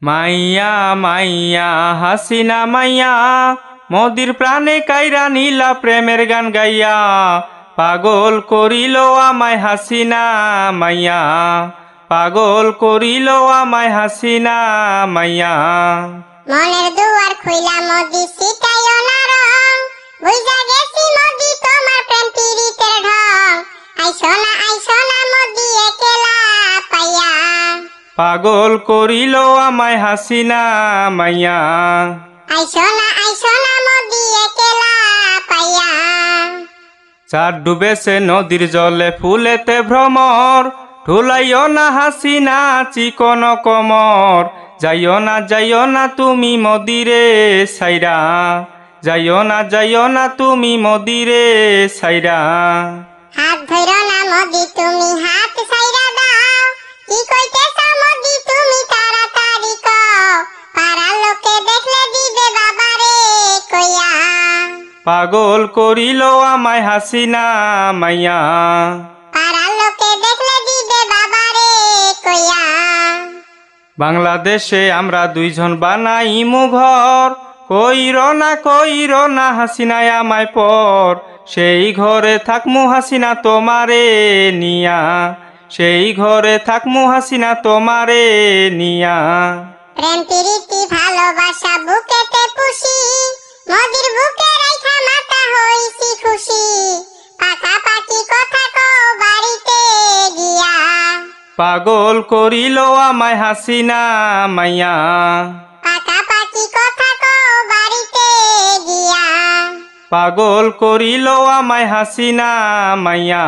মাইয়া মাইয়া হাসিনা মাইয়া মোদির প্রাণে কাইরা নীলা প্রেমের গান গাইয়া পাগল করিল আমায় হাসিনা মাইয়া পাগল করিল আমায় হাসিনা মাইয়া মনের দুয়ার খুইলা মোদি শিখাইও না রং বুঝা গেছি মোদি তোমার প্রেম পীড়িতের ঢং আইসো না মোদি একলা পাইয়া পাগল করিল আমায় হাসিনা মাইয়া আইসো না মোদি একলা পাইয়া চাঁদ ডুবেছে নদীর জলে ফুলেতে ভ্রমর ঢুলাইও না হাসিনা চিকন কমর যাইও না তুমি মদিরে সাইরা যাইও না তুমি মদিরে সাইরা হাত ধইরো না মোদি তুমি হাত সাইরা দাও কি কইতেছো মোদি তুমি তাড়াতাড়ি কও পাড়ার লোকে দেখলে দিবে বাবারে কইয়া পাগল করিল আমায় হাসিনা মাইয়া পাড়ার লোকে দেখলে দিবে বাবারে কইয়া বাংলাদেশে আমরা দুইজন বানাইমু ঘর কইর না হাসিনায় আমায় পর সেই ঘরে থাকমু হাসিনা তোমারে নিয়া সেই ঘরে থাকমু হাসিনা তোমারে নিয়া প্রেম প্রীতি ভালোবাসা বুকেতে পুষি মোদির বুকে রাইখা মাথা হইছি খুশি পাকাপাকি কথা কও বাড়িতে গিয়া পাগল করিল আমায় হাসিনা মাইয়া পাকাপাকি কথা কও বাড়িতে গিয়া পাগল করিল আমায় হাসিনা মাইয়া।